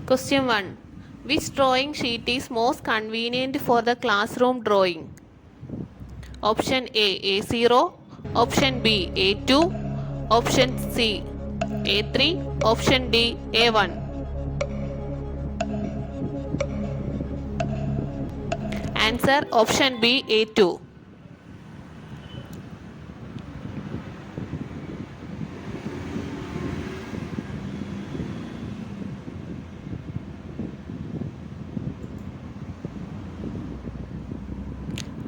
Question 1. Which drawing sheet is most convenient for the classroom drawing? Option A, A0. Option B, A2. Option C, A3. Option D, A1. Answer option B, A2.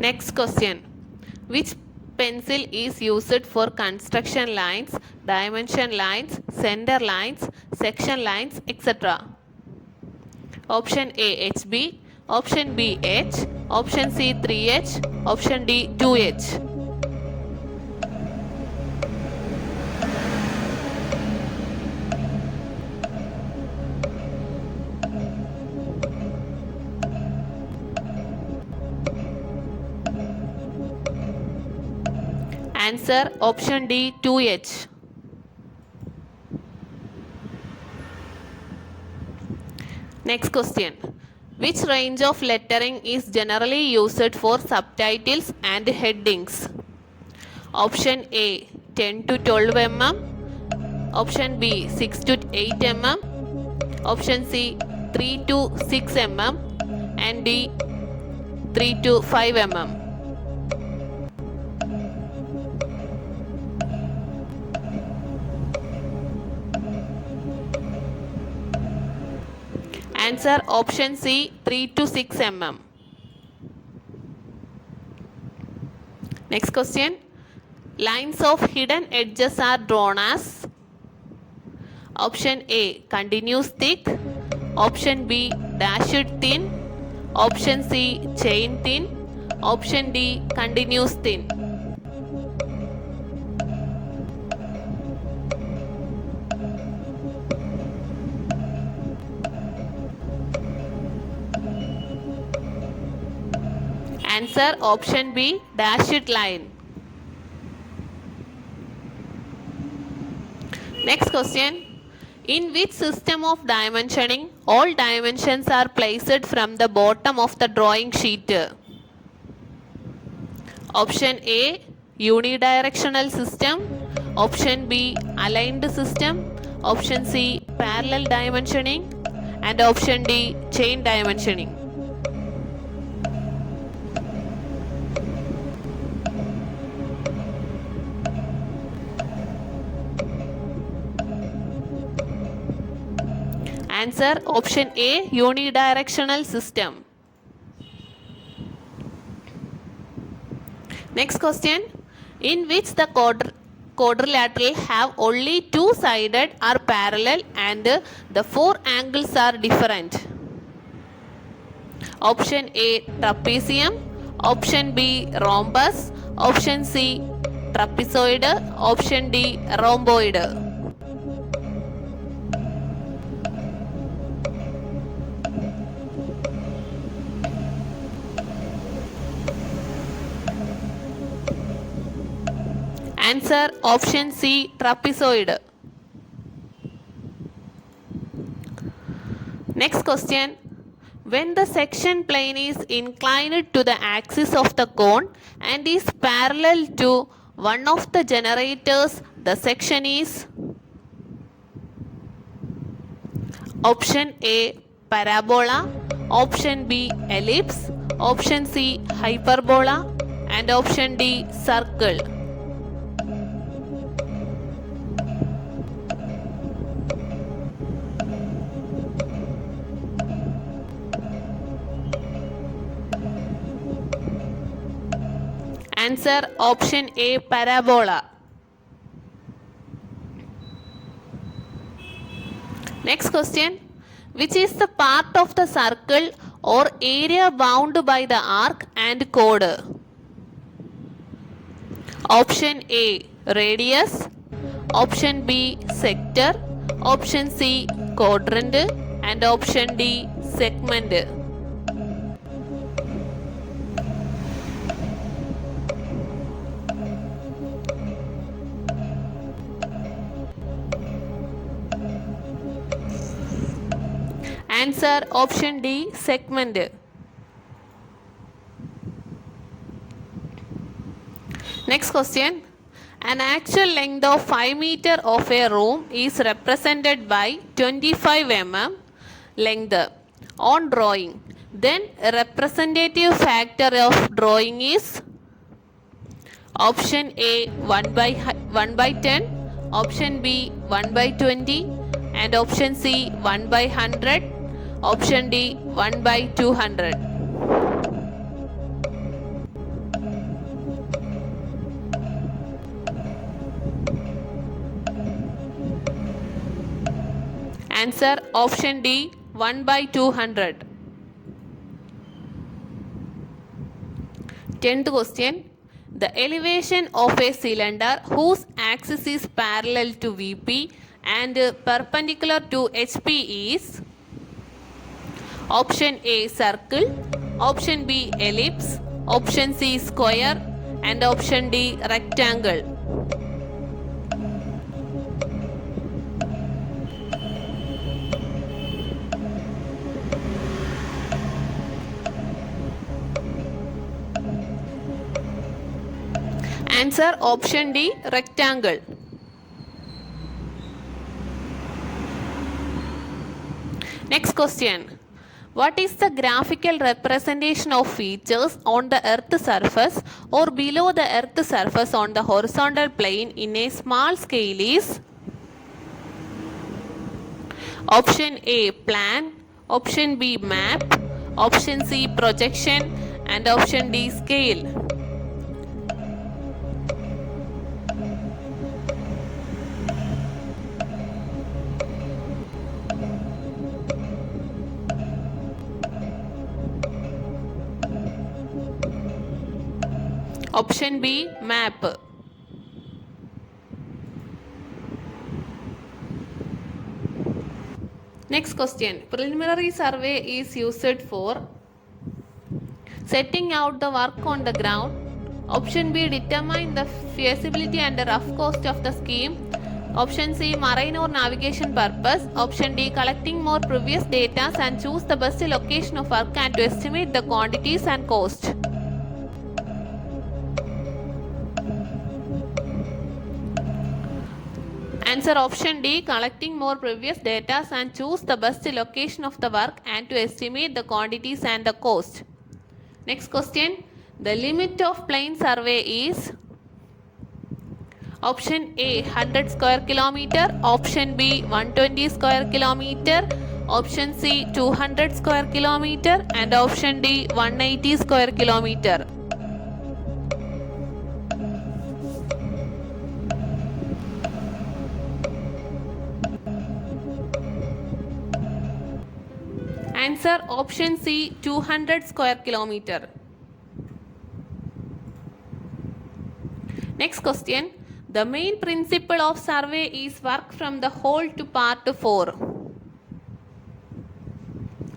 Next question. Which pencil is used for construction lines, dimension lines, center lines, section lines, etc.? Option A, HB. Option B, H. Option C, 3H. Option D, 2H. Answer option D, 2H. Next question. Which range of lettering is generally used for subtitles and headings? Option A, 10 to 12 mm. Option B, 6 to 8 mm. Option C, 3 to 6 mm. And D, 3 to 5 mm. Answer option C, 3 to 6 mm. Next question. Lines of hidden edges are drawn as? Option A, continuous thick. Option B, dashed thin. Option C, chain thin. Option D, continuous thin. Answer option B, dashed line. Next question. In which system of dimensioning all dimensions are placed from the bottom of the drawing sheet? Option A, unidirectional system. Option B, aligned system. Option C, parallel dimensioning. And option D, chain dimensioning. Answer option A, unidirectional system. Next question. In which the quadrilateral have only two-sided are parallel and the four angles are different? Option A, trapezium. Option B, rhombus. Option C, trapezoid. Option D, rhomboid. Answer option C, trapezoid. Next question. When the section plane is inclined to the axis of the cone and is parallel to one of the generators, the section is? Option A, parabola. Option B, ellipse. Option C, hyperbola. And option D, circle. Answer option A, parabola. Next question. Which is the part of the circle or area bound by the arc and chord? Option A, radius. Option B, sector. Option C, quadrant. And option D, segment. Answer option D, segment. Next question. An actual length of 5 meter of a room is represented by 25 mm length on drawing. Then a representative factor of drawing is option A 1 by 10, option B 1 by 20, and option C 1 by 100, option D 1 by 200. Answer option D 1 by 200. 10th question. The elevation of a cylinder whose axis is parallel to VP and perpendicular to HP is option A circle, option B ellipse, option C square, and option D rectangle. Answer option D rectangle. Next question. What is the graphical representation of features on the earth surface or below the earth surface on the horizontal plane in a small scale is option A plan, option B map, option C projection, and option D scale. Option B map. Next question. Preliminary survey is used for setting out the work on the ground. Option B determine the feasibility and the rough cost of the scheme. Option C marine or navigation purpose. Option D collecting more previous data and choose the best location of work and to estimate the quantities and cost. Answer option D collecting more previous data and choose the best location of the work and to estimate the quantities and the cost. Next question. The limit of plane survey is option A 100 square kilometer, option B 120 square kilometer, option C 200 square kilometer, and option D 180 square kilometer. Answer option C 200 square kilometer. Next question. The main principle of survey is work from the whole to part 4.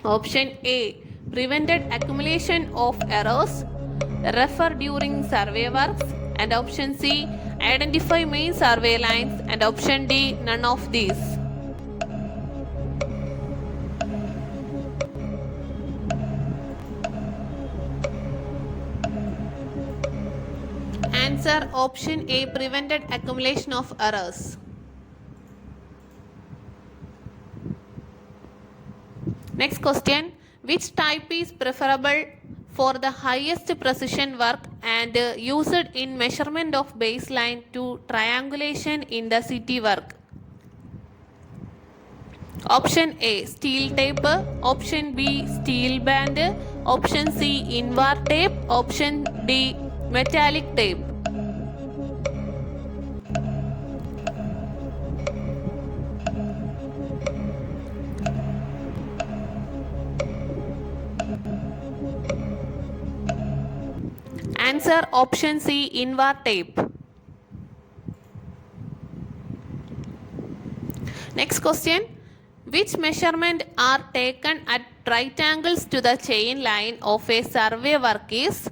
Option A prevented accumulation of errors, refer during survey works, and option C identify main survey lines, and option D none of these. Answer option A prevented accumulation of errors. Next question. Which type is preferable for the highest precision work and used in measurement of baseline to triangulation in the city work? Option A steel tape, option B steel band, option C invar tape, option D metallic tape. Answer option C invar tape. Next question. Which measurement are taken at right angles to the chain line of a survey work is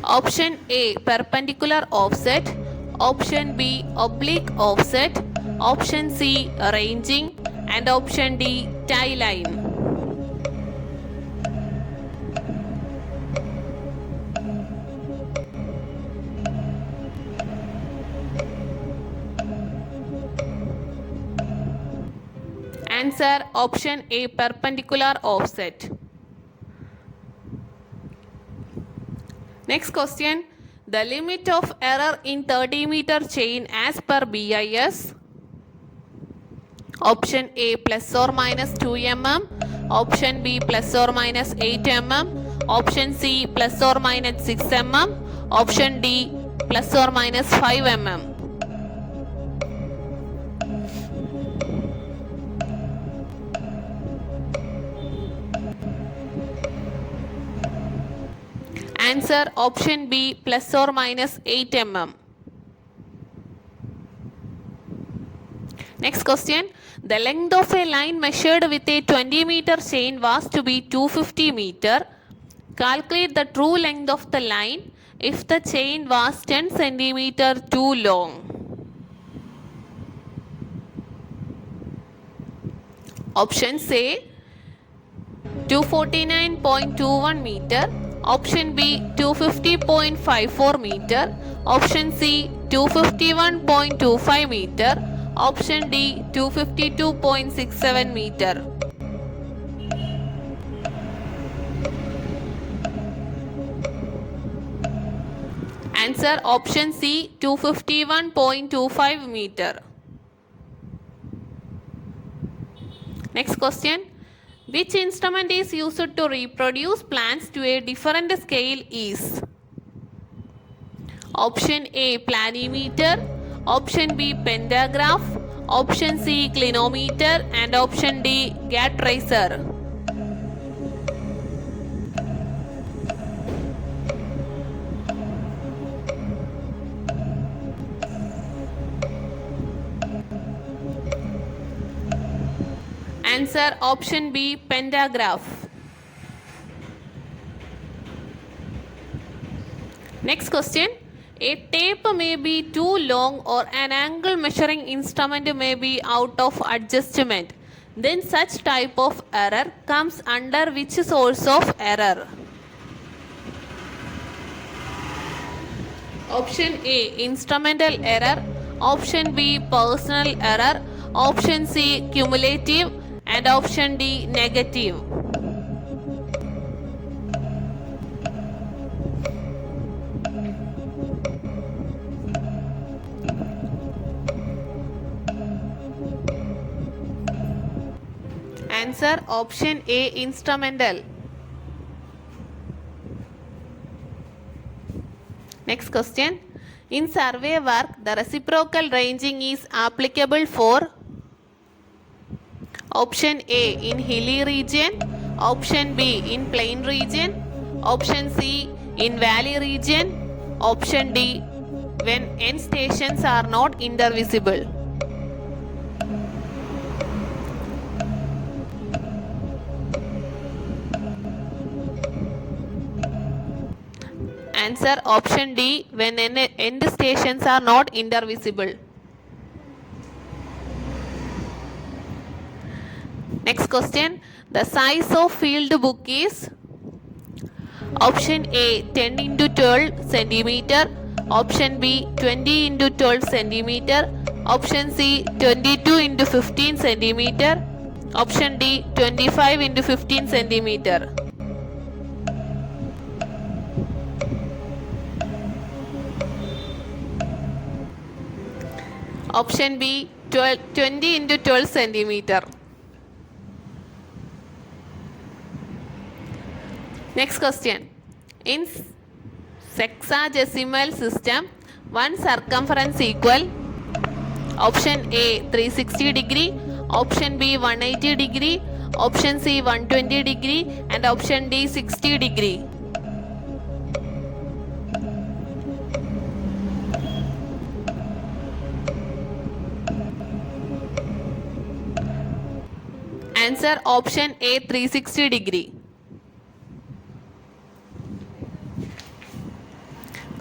option A perpendicular offset, option B oblique offset, option C ranging, and option D, tie line. Answer option A, perpendicular offset. Next question. The limit of error in 30-meter chain as per BIS. Option A, plus or minus 2 mm. Option B, plus or minus 8 mm. Option C, plus or minus 6 mm. Option D, plus or minus 5 mm. Answer option B, plus or minus 8 mm. Next question. The length of a line measured with a 20-meter chain was to be 250 meter. Calculate the true length of the line if the chain was 10 centimeter too long. Options A, 249.21 meter. Option B, 250.54 meter. Option C, 251.25 meter. Option D, 252.67 meter. Answer option C, 251.25 meter. Next question. Which instrument is used to reproduce plants to a different scale is? Option A, planimeter. Option B, pantograph. Option C, clinometer. And option D, gate tracer. Answer option B, pantograph. Next question. A tape may be too long or an angle measuring instrument may be out of adjustment. Then such type of error comes under which source of error? Option A, instrumental error. Option B, personal error. Option C, cumulative. And option D, negative. Answer option A, instrumental. Next question. In survey work, the reciprocal ranging is applicable for? Option A, in hilly region. Option B, in plain region. Option C, in valley region. Option D, when end stations are not intervisible. Answer option D, when end stations are not intervisible. Next question. The size of field book is? Option A, 10 into 12 centimeter. Option B, 20 into 12 centimeter. Option C, 22 into 15 centimeter. Option D, 25 into 15 centimeter. Option B, 20 into 12 centimeter. Next question. In sexagesimal system, one circumference equal? Option A, 360 degree. Option B, 180 degree. Option C, 120 degree. And option D, 60 degree. Answer option A, 360 degree.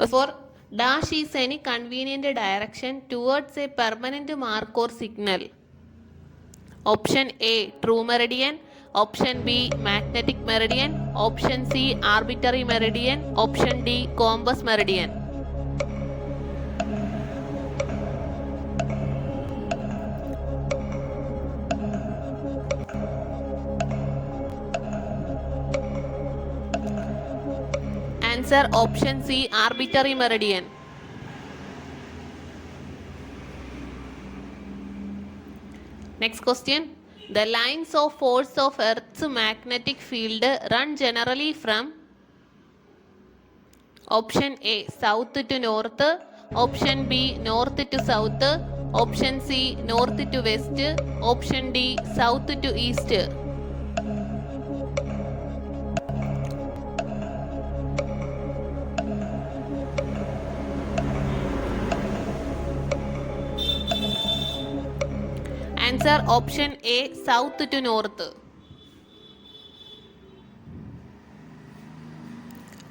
For dash is any convenient direction towards a permanent mark or signal. Option A, true meridian. Option B, magnetic meridian. Option C, arbitrary meridian. Option D, compass meridian. Answer option C, arbitrary meridian. Next question. The lines of force of Earth's magnetic field run generally from option A, south to north. Option B, north to south. Option C, north to west. Option D, south to east. Answer option A, south to north.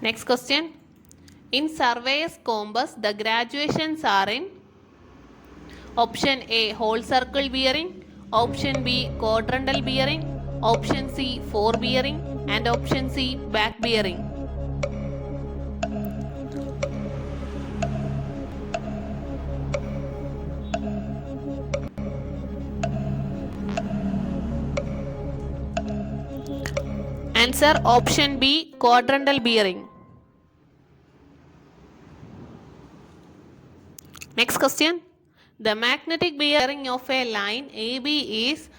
Next question. In surveyor's compass, the graduations are in option A, whole circle bearing. Option B, quadrantal bearing. Option C, four bearing. And option C, back bearing. Answer option B, quadrantal bearing. Next question. The magnetic bearing of a line AB is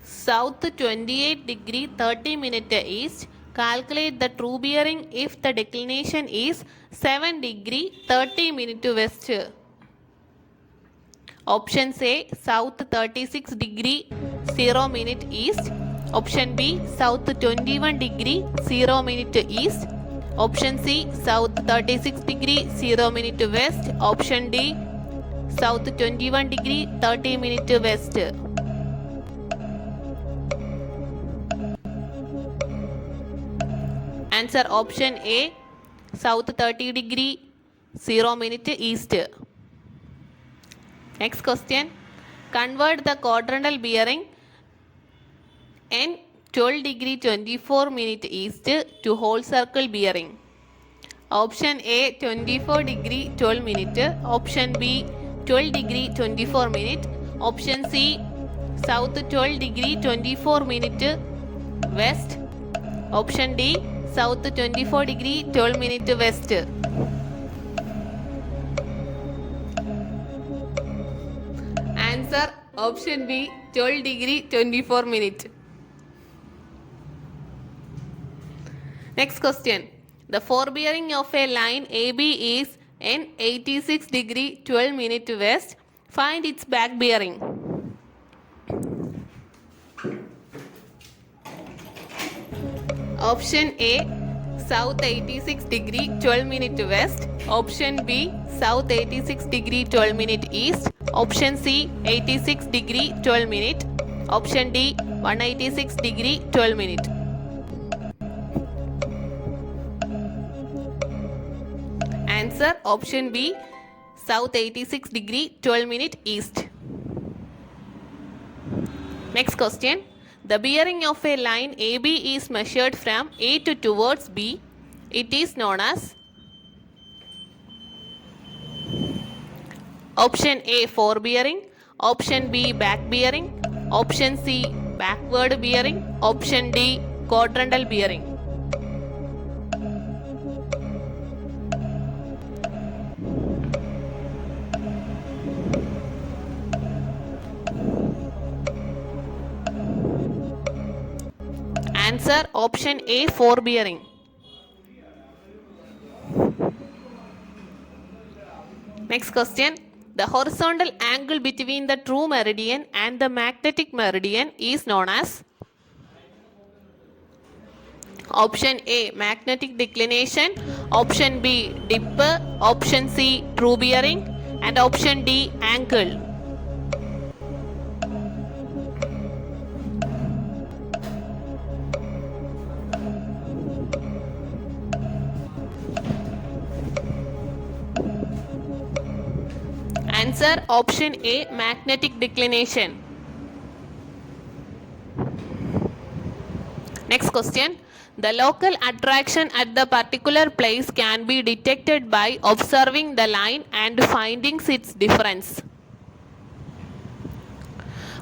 south 28 degree 30 minute east. Calculate the true bearing if the declination is 7 degree 30 minute west. Option A, south 36 degree 0 minute east. Option B, south 21 degree 0 minute east. Option C, south 36 degree 0 minute west. Option D, south 21 degree 30 minute west. Answer option A, south 30 degree 0 minute east. Next question. Convert the quadrantal bearing N 12 degree 24 minute east to whole circle bearing. Option A, 24 degree 12 minute. Option B, 12 degree 24 minute. Option C, south 12 degree 24 minute west. Option D, south 24 degree 12 minute west. Answer option B, 12 degree 24 minute. Next question. The forebearing of a line AB is N 86 degree 12 minute west. Find its back bearing. Option A, south 86 degree 12 minute west. Option B, south 86 degree 12 minute east. Option C, 86 degree 12 minute. Option D, 186 degree 12 minute. Answer option B, south 86 degree 12 minute east. Next question. The bearing of a line AB is measured from A to towards B. It is known as option A, forebearing. Option B, back bearing. Option C, backward bearing. Option D, quadrantal bearing. Answer option A, forebearing. Next question. The horizontal angle between the true meridian and the magnetic meridian is known as option A, magnetic declination. Option B, dip. Option C, true bearing. And option D, angle. Answer option A, magnetic declination. Next question. The local attraction at the particular place can be detected by observing the line and finding its difference.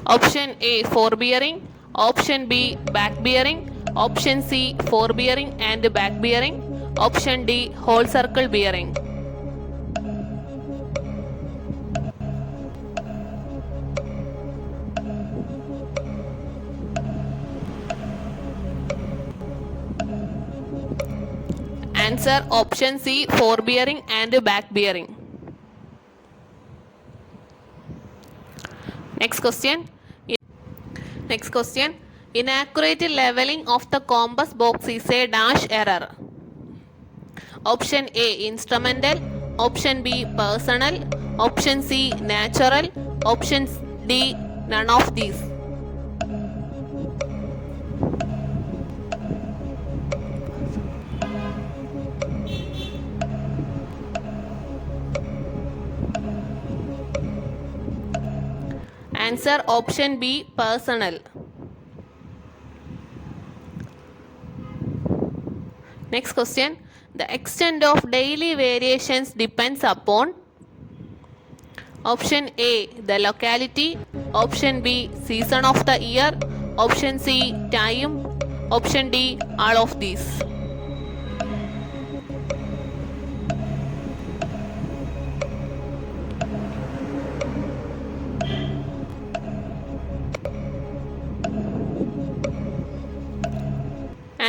Option A, forebearing. Option B, backbearing. Option C, forebearing and backbearing. Option D, whole circle bearing. Answer option C, forebearing and backbearing. Next question. Inaccurate leveling of the compass box is a dash error. Option A, instrumental. Option B, personal. Option C, natural. Option D, none of these. Answer option B, personal. Next question. The extent of daily variations depends upon option A, the locality. Option B, season of the year. Option C, time. Option D, all of these.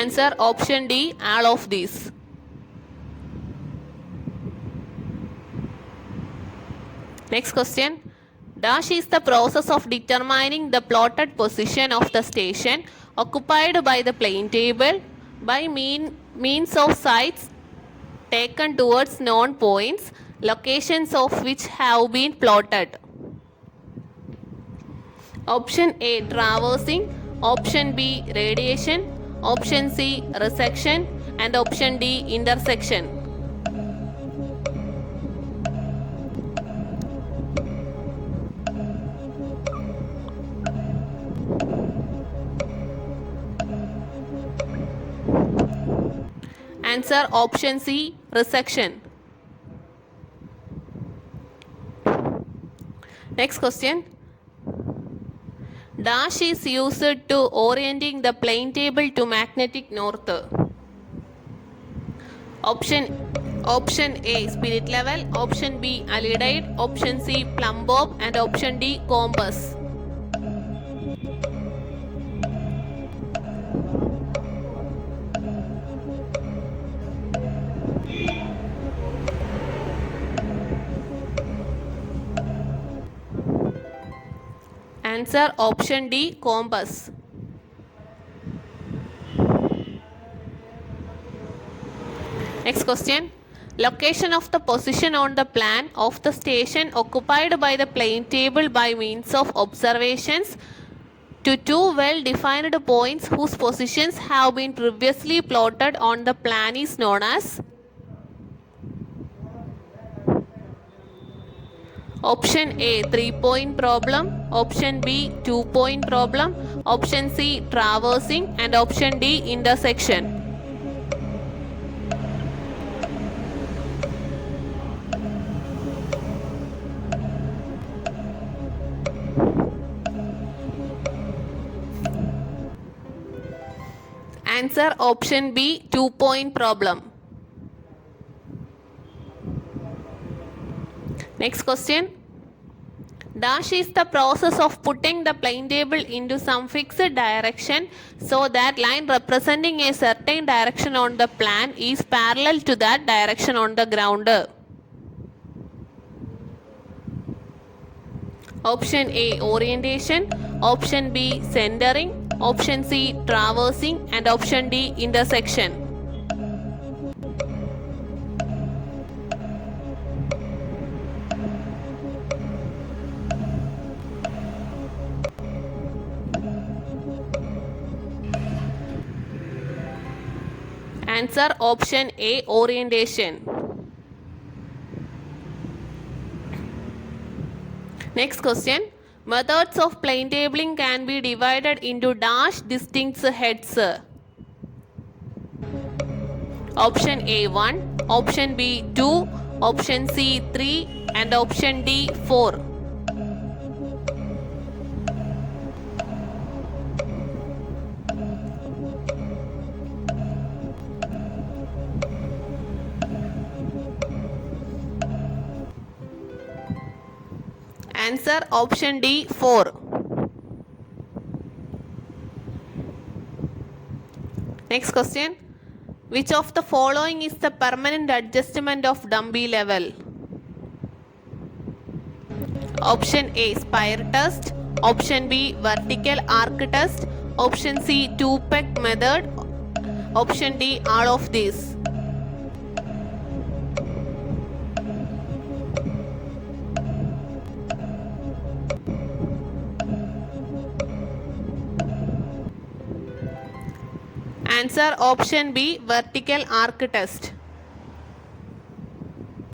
Answer option D, all of these. Next question. Dash is the process of determining the plotted position of the station occupied by the plane table by means of sights taken towards known points, locations of which have been plotted. Option A, traversing. Option B, radiation. Option C, resection. And option D, intersection. Answer option C, resection. Next question. Dash is used to orienting the plane table to magnetic north. Option A, spirit level. Option B, alidide. Option C, plumb bob. And option D, compass. Answer option D, compass. Next question. Location of the position on the plan of the station occupied by the plane table by means of observations to two well-defined points whose positions have been previously plotted on the plan is known as option A, 3-point problem. Option B, 2-point problem. Option C, traversing. And option D, intersection. Answer option B, 2-point problem. Next question. Dash is the process of putting the plane table into some fixed direction so that line representing a certain direction on the plan is parallel to that direction on the ground. Option A, orientation. Option B, centering. Option C, traversing. And option D, intersection. Answer option A, orientation. Next question. Methods of plane tabling can be divided into dash distinct heads. Option A 1, option B 2, option C 3 and option D 4. Answer option D 4. Next question. Which of the following is the permanent adjustment of dumbbell level? Option A spire test, option B vertical arc test, option C two-peg method, option D all of these. Answer option B vertical arc test.